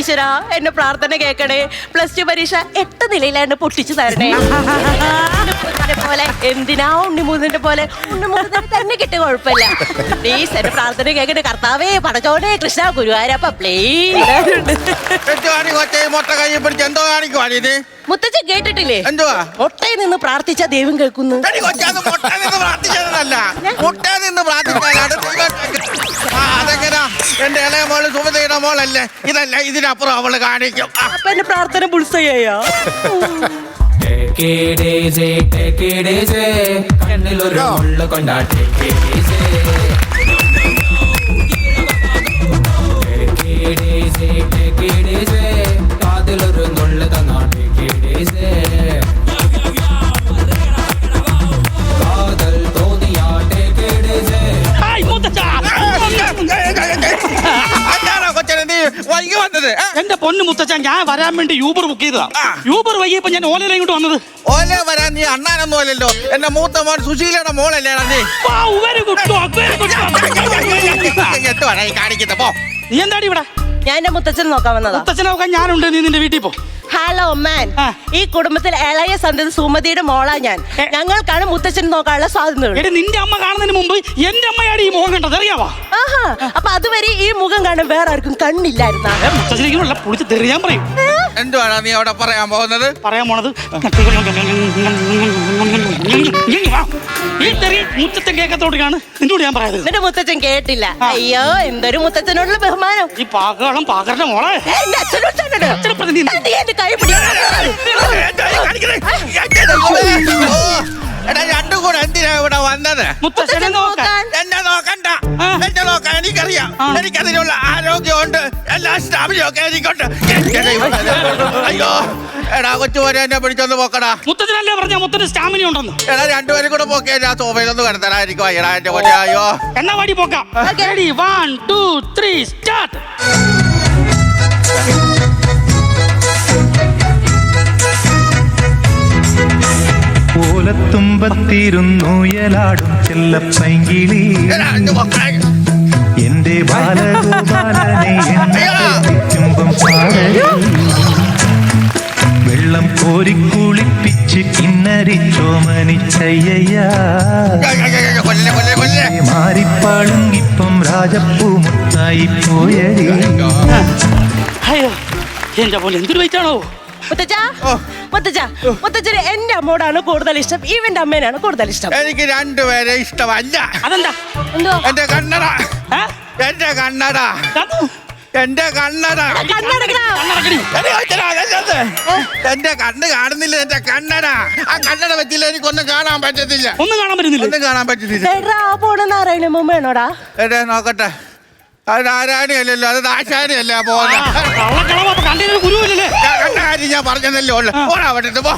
ഈശ്വരാ എന്റെ പ്രാർത്ഥന കേൾക്കണേ. +2 പരീക്ഷ 8 നിലയിലാണ്ട് പൊട്ടിച്ചു തരണേ. പോലെ എന്തിനാ ഉണ്ണിമൂന്നിന്റെ പോലെ ഉണ്ണിമൂന്നിനെ തന്നെ കിട്ടിയ കുഴപ്പമില്ല. പ്ലീസ് എന്റെ പ്രാർത്ഥന കേൾക്കണേ. കർത്താവേ, പടച്ചോനെ, കൃഷ്ണ, ഗുരുവായൂരപ്പ, പ്ലീസ്. മുത്തച്ഛൻ കേട്ടിട്ടില്ലേ? എന്തുവാ? ഒട്ടയിൽ നിന്ന് പ്രാർത്ഥിച്ച ദൈവം കേൾക്കുന്നു. അതെങ്ങനാ? എന്റെ ഇളയ മോള് സുമതിയുടെ മോളല്ലേ? ഇതല്ല, ഇതിനപ്പുറം അവള് കാണിക്കും. അപ്പൊ എന്റെ പ്രാർത്ഥന ബുൾസയ്യാ. കണ്ണിലൊരു മുള്ള കൊണ്ടാട്ടെ കാതിലൊരു നുള്ളു തന്നാട്ടെ കാതൽ തോന്നിയാട്ടെ വൈകി വന്നത്. എന്റെ പൊന്നു മുത്തച്ഛൻ, ഞാൻ വരാൻ വേണ്ടി യൂബർ ബുക്ക് ചെയ്തതാ. യൂബർ വൈകിയപ്പോ ഞാൻ ഓലയിലും ഇങ്ങോട്ട് വന്നത്. ഓല വരാൻ നീ അണ്ണാനൊന്നും അല്ലല്ലോ. എന്റെ മൂത്ത മോൻ സുശീലയുടെ മോളല്ലേടാ നീ. കാണിക്കുന്ന പോ. നീ എന്താടി ഇവിടെ? ഞാൻ എന്റെ മുത്തച്ഛൻ നോക്കാൻ വന്നതാ. മുത്തച്ഛനെ നോക്കാൻ ഞാനുണ്ട്, നീ നിന്റെ വീട്ടിൽ പോ. ഹലോ മാൻ, ഈ കുടുംബത്തിൽ ഇളയ സന്തതി സുമതിയുടെ മോളാ ഞാൻ. ഞങ്ങൾക്കാണ് മുത്തച്ഛൻ നോക്കാനുള്ള സ്വാതന്ത്ര്യം. എടി, നിന്റെ അമ്മ കാണുന്നതിന് മുമ്പ് എന്റെ അമ്മയാണ് ഈ മുഖം കണ്ടത്, അറിയാവാ? ആഹാ, അപ്പൊ അതുവരെ ഈ മുഖം കാണാൻ വേറെ ആർക്കും കണ്ണില്ലായിരുന്ന. മുത്തച്ഛനേക്കുള്ള പൊളിച്ച് തെറിയാൻ പറയും. എന്തുവാണ് നീ അവിടെ പറയാൻ പോകുന്നത്? പറയാൻ പോണത് ഈ തെറി മുത്തച്ഛൻ കേൾക്കത്തോടെയാണ് നിന്നോട് ഞാൻ പറയുന്നത്. എന്റെ മുത്തച്ഛൻ കേട്ടില്ല. അയ്യോ, എന്തൊരു മുത്തച്ഛനോടുള്ള ബഹുമാനം. ഈ പാകരുടെ മോളെ എന്റെ അച്ഛനോട് കൈ രണ്ടും കൂടെ എന്തിനാ ഇവിടെ വന്നത്? മുത്തച്ഛനെ നോക്കാൻ. എന്നെ നോക്കണ്ട, എന്നെ നോക്കാൻ എനിക്കറിയാം. എനിക്കതിനുള്ള ആരോഗ്യമുണ്ട്, എല്ലാ സ്റ്റാമിനും ഒക്കെ എനിക്കുണ്ട്. അയ്യോ, എടാ കൊച്ചുപോലെ എന്നെ പിടിച്ചൊന്ന് പോക്കടാ. മുത്തച്ഛനല്ലേ പറഞ്ഞ മുത്തച്ഛന് സ്റ്റാമിന ഉണ്ടെന്ന്. എടാ, രണ്ടുപേരും കൂടെ പോക്കിയാ ഞാൻ സോഫയിലൊന്ന് കിടത്തരായിരിക്കും. എടാ എന്റെ കൊച്ചു, അയ്യോ. എന്നാ വടി പോക്കാം. 1 2 3 സ്റ്റാർട്ട്. ഓലത്തുമ്പത്തിരുന്നുയലാടും ചെല്ലപ്പൈങ്കിളി എന്റെ ബാലഗോപാലനെ ചുംബം വെള്ളം കോരിക്കുളിപ്പിച്ച് കിന്നരിച്ചോമനിച്ചയ്യ മാറിപ്പാളുങ്കിപ്പം രാജപ്പൂ മുത്തായി പോയടി. അയ്യോ, എന്റെ പോലെ എന്തൊരു വെയിറ്റാണോ. മുത്തച്ഛന് എന്റെ അമ്മോടാണ് കൂടുതൽ ഇഷ്ടം, ഇവന്റെ അമ്മേനാണ് കൂടുതൽ ഇഷ്ടം. എനിക്ക് രണ്ടുപേരെ ഇഷ്ടമല്ല. അതെന്താ? എന്റെ കണ്ണട, എന്റെ കണ്ണട, എന്റെ കണ്ണട. എന്റെ കണ്ണ് കാണുന്നില്ല, എന്റെ കണ്ണട. ആ കണ്ണട വെച്ചില്ല എനിക്കൊന്നും കാണാൻ പറ്റത്തില്ല. ഒന്നും കാണാൻ പറ്റുന്നില്ല. നാരായണ മുമ്പേണോടാ? എടേ നോക്കട്ടെ, അത് നാരായണിയല്ലല്ലോ, അത് ദാശാനിയല്ല പോകുന്നത്. കള്ളക്കളവ് കണ്ടതിന് ഗുരുവില്ലല്ലേ? ഞാൻ പറഞ്ഞതല്ലേ ഉള്ളു. ഓടാ പറ്റത്ത് പോ.